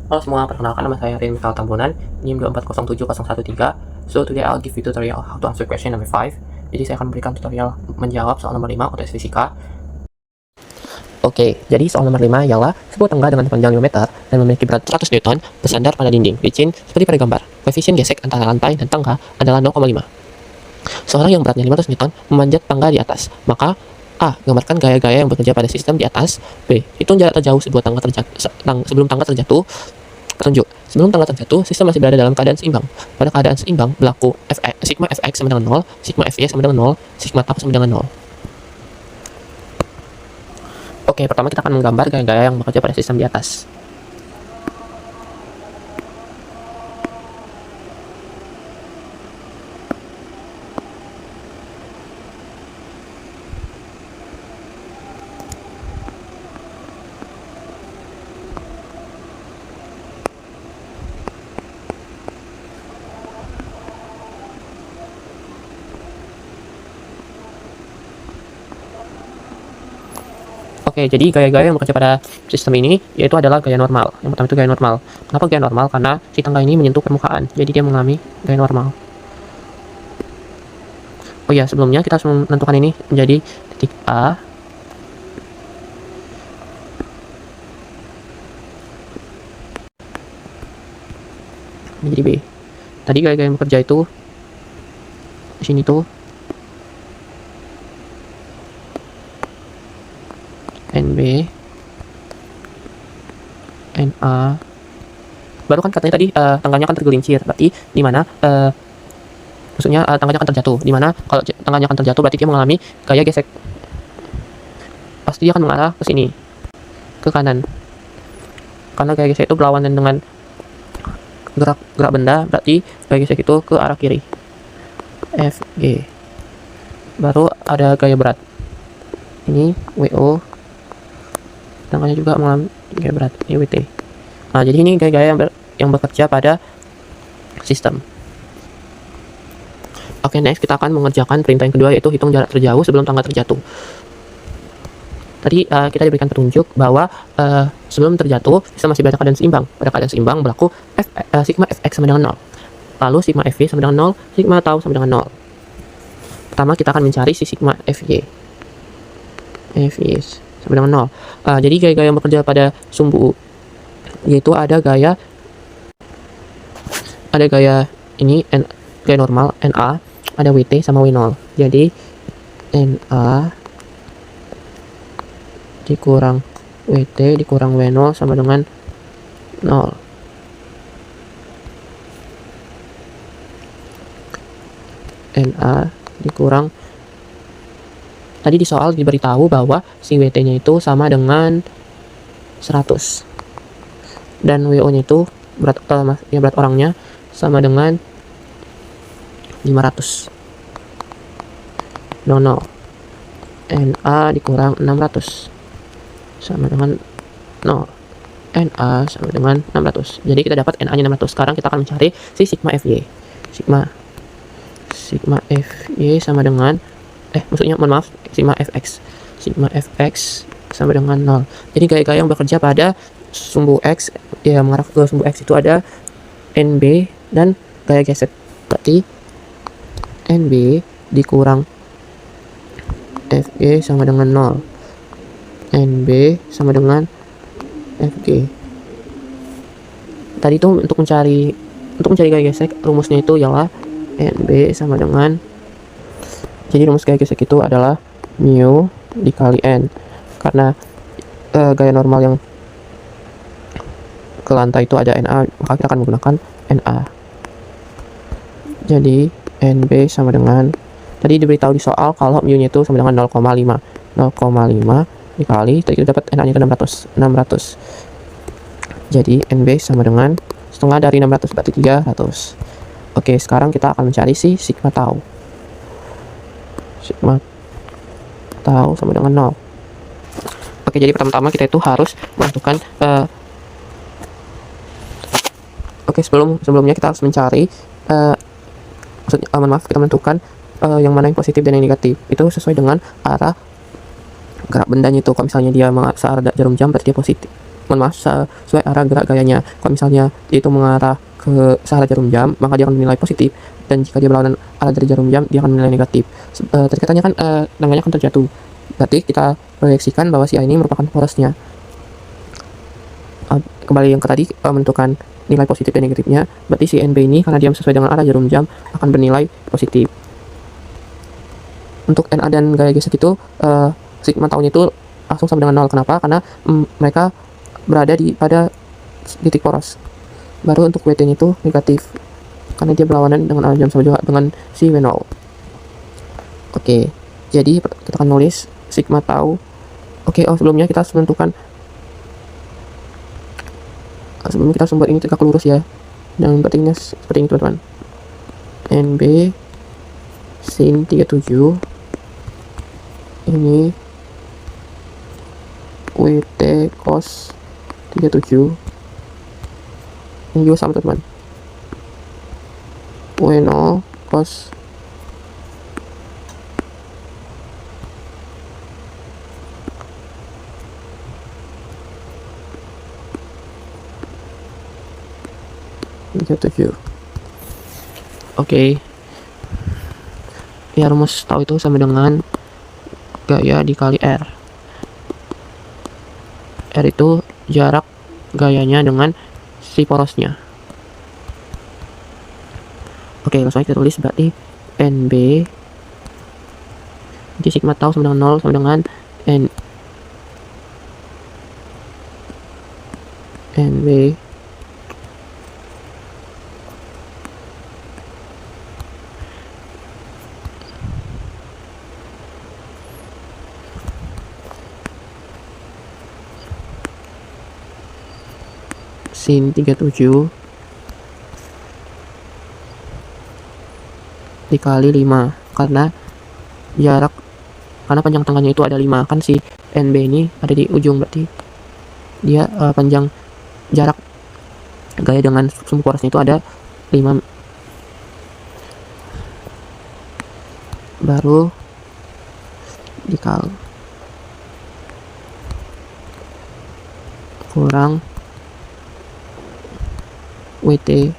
Halo semua, perkenalkan nama saya Rian Mikal Tambunan, NIM 2407013. So today I'll give you tutorial how to answer question number 5. Jadi saya akan memberikan tutorial menjawab soal nomor 5 UTS Fisika. Oke, jadi soal nomor 5 ialah sebuah tangga dengan panjang 5 meter dan memiliki berat 100 Newton bersandar pada dinding licin seperti pada gambar. Koefisien gesek antara lantai dan tangga adalah 0,5. Seorang yang beratnya 500 Newton memanjat tangga di atas, maka A. Gambarkan gaya-gaya yang bekerja pada sistem di atas. B. Hitung jarak terjauh sebelum tangga terjatuh. Petunjuk. Sebelum tangga terjatuh, sistem masih berada dalam keadaan seimbang. Pada keadaan seimbang, berlaku sigma Fx sama dengan 0, sigma Fy sama dengan 0, sigma tau sama dengan 0. Oke, pertama kita akan menggambar gaya-gaya yang bekerja pada sistem di atas. Oke, jadi gaya-gaya yang bekerja pada sistem ini yaitu adalah gaya normal. Yang pertama itu gaya normal. Kenapa gaya normal? Karena si tangga ini menyentuh permukaan, jadi dia mengalami gaya normal. Oh ya, sebelumnya kita harus menentukan ini menjadi titik A. Menjadi B. Tadi gaya-gaya yang bekerja itu di sini tuh NB, NA. Baru kan katanya tadi tangganya akan tergelincir, berarti di mana maksudnya tangganya akan terjatuh. Di mana kalau tangganya akan terjatuh berarti dia mengalami gaya gesek. Pasti dia akan mengarah ke sini, ke kanan. Karena gaya gesek itu berlawanan dengan gerak benda, berarti gaya gesek itu ke arah kiri. FG. Baru ada gaya berat. Ini WO. Tangannya juga mengalami gaya berat, ini WT. Nah, jadi ini gaya-gaya yang bekerja pada sistem. Oke, next kita akan mengerjakan perintah yang kedua, yaitu hitung jarak terjauh sebelum tangga terjatuh. Tadi kita diberikan petunjuk bahwa sebelum terjatuh sistem masih berada keadaan seimbang. Pada keadaan seimbang berlaku sigma Fx sama dengan 0. Lalu sigma Fy sama dengan 0, sigma tau sama dengan 0. Pertama kita akan mencari si sigma Fy. Fy sama dengan 0. Jadi gaya-gaya yang bekerja pada sumbu yaitu ada gaya ini gaya normal NA, ada WT sama W0. Jadi NA dikurang WT dikurang W0 sama dengan 0. NA dikurang, tadi di soal diberitahu bahwa si WT-nya itu sama dengan 100 dan WO-nya itu berat orangnya sama dengan 500. No. NA dikurang 600 sama dengan 0. NA sama dengan 600. Jadi kita dapat NA-nya 600. Sekarang kita akan mencari si sigma Fy. Sigma Fy sama dengan sigma Fx. Sigma Fx sama dengan 0. Jadi gaya-gaya yang bekerja pada sumbu X, ya mengarah ke sumbu X itu ada NB dan gaya gesek. Berarti NB dikurang Fg sama dengan 0. NB sama dengan Fg. Tadi itu untuk mencari gaya gesek, rumusnya itu ialah NB sama dengan, jadi rumus gaya gesek itu adalah mu dikali N. Karena gaya normal yang ke lantai itu ada NA, maka kita akan menggunakan NA. Jadi NB sama dengan, tadi diberitahu di soal kalau mu-nya itu sama dengan 0,5 dikali, tadi kita dapat NA-nya ke 600. Jadi NB sama dengan setengah dari 600, berarti 300. Oke, sekarang kita akan mencari si sigma tau. Sigma tau sama dengan 0. Oke, jadi pertama-tama kita itu harus menentukan sebelumnya kita harus mencari kita menentukan yang mana yang positif dan yang negatif. Itu sesuai dengan arah gerak bendanya itu. Kalau misalnya dia searah jarum jam berarti dia positif. sesuai arah gerak gayanya. Kalau misalnya itu mengarah ke arah jarum jam, maka dia akan menilai positif, dan jika dia berlawanan arah dari jarum jam, dia akan menilai negatif. Tadi katanya kan tangganya akan terjatuh, berarti kita proyeksikan bahwa si A ini merupakan porosnya. Kembali yang ke tadi, menentukan nilai positif dan negatifnya, berarti si NB ini karena dia sesuai dengan arah jarum jam akan bernilai positif. Untuk NA dan gaya gesek itu sigma taunya itu langsung sama dengan 0. Kenapa? Karena mereka berada pada titik poros. Baru untuk WT nya itu negatif karena dia berlawanan dengan arah jam, sama juga dengan si W0. Oke, jadi kita akan nulis sigma tau. Sebelumnya kita harus menentukan, sebelum kita membuat ini tegak lurus ya, dan berarti seperti ini teman-teman. NB sin 37 ini WT cos 37 ini juga sama teman-teman, W0 cos 37. Ya, rumus tahu itu sama dengan gaya dikali R. R itu jarak gayanya dengan si porosnya. Langsung aja kita tulis, berarti NB di sigma tau sama dengan 0 sama dengan NB sin 37 dikali 5, karena panjang tangannya itu ada 5, kan si NB ini ada di ujung, berarti dia panjang jarak gaya dengan sumbu porosnya itu ada 5. Baru dikali kurang WT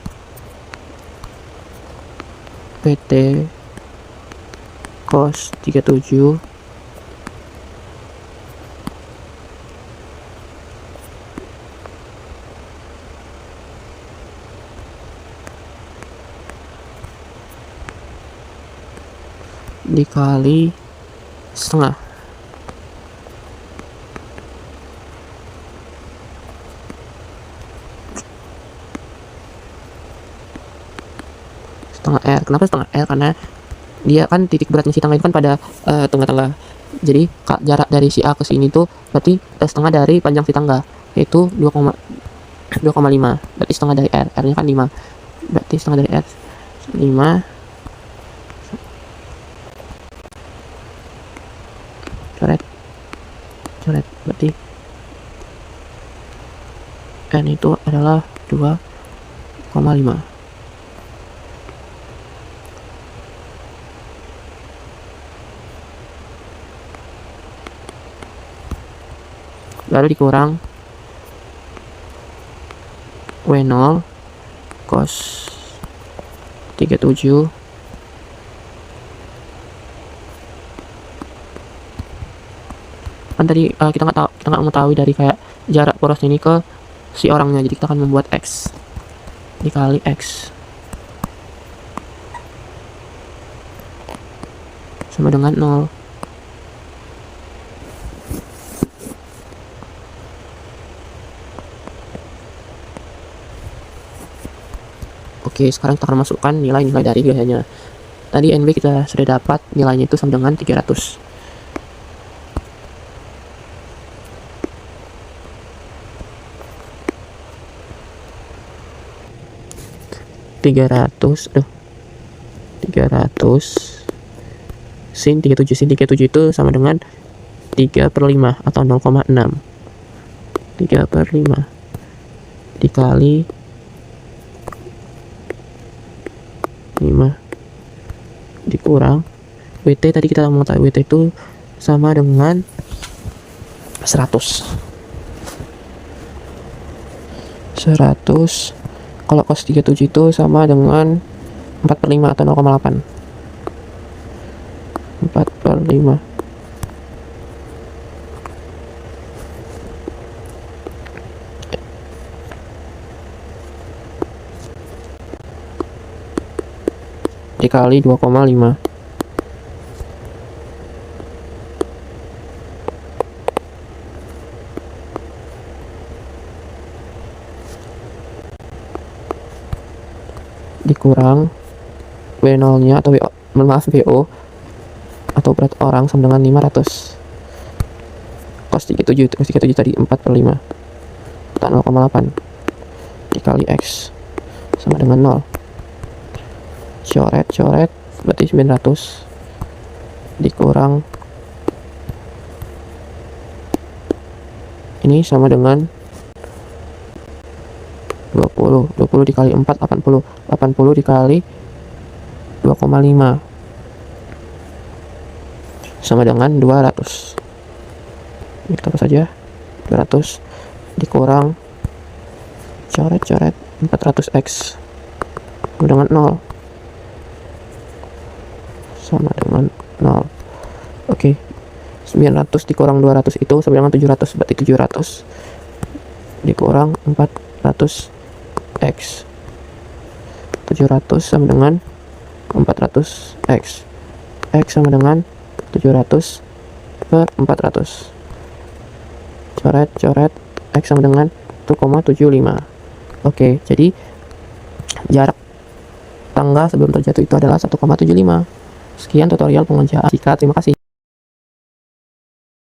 cos 37 dikali setengah. Setengah R. Kenapa setengah R? Karena dia kan titik beratnya si tangga itu kan pada tengah-tengah. Jadi jarak dari si A ke sini tuh berarti setengah dari panjang si tangga, yaitu 2,5. Berarti setengah dari R. R-nya kan 5. Berarti setengah dari R 5. Coret. Berarti N itu adalah 2,5. Lalu dikurang W0 cos 37 kan tadi kita nggak mengetahui dari kayak jarak poros ini ke si orangnya, jadi kita akan membuat X dikali X sama dengan 0. Sekarang kita akan masukkan nilai-nilai dari gayanya. Tadi NB kita sudah dapat nilainya itu sama dengan 300. sin 37 itu sama dengan 3/5 atau 0,6. 3/5 dikali 5 dikurang WT. Tadi kita mengetahui WT itu sama dengan 100. 100. Kalau cos 37 itu sama dengan 4/5 atau 0,8. 4/5. Dikali 2,5. Dikurang W0 nya atau VO atau berat orang sama dengan 500. Cos 37 tadi 4/5 atau 0,8 dikali X sama dengan 0. Coret berarti 900 dikurang ini sama dengan 20 dikali 4 80 dikali 2,5 sama dengan 200. Ini kita saja 200 dikurang coret 400x sama dengan 0 sama dengan 0. Oke. 900 dikurang 200 itu sama dengan 700, berarti 700 dikurang 400x. 700 sama dengan 400x. X sama dengan 700 per 400. Coret X sama dengan 1,75. Oke, jadi jarak tangga sebelum terjatuh itu adalah 1,75. Sekian tutorial pengerjaan fisika. Terima kasih.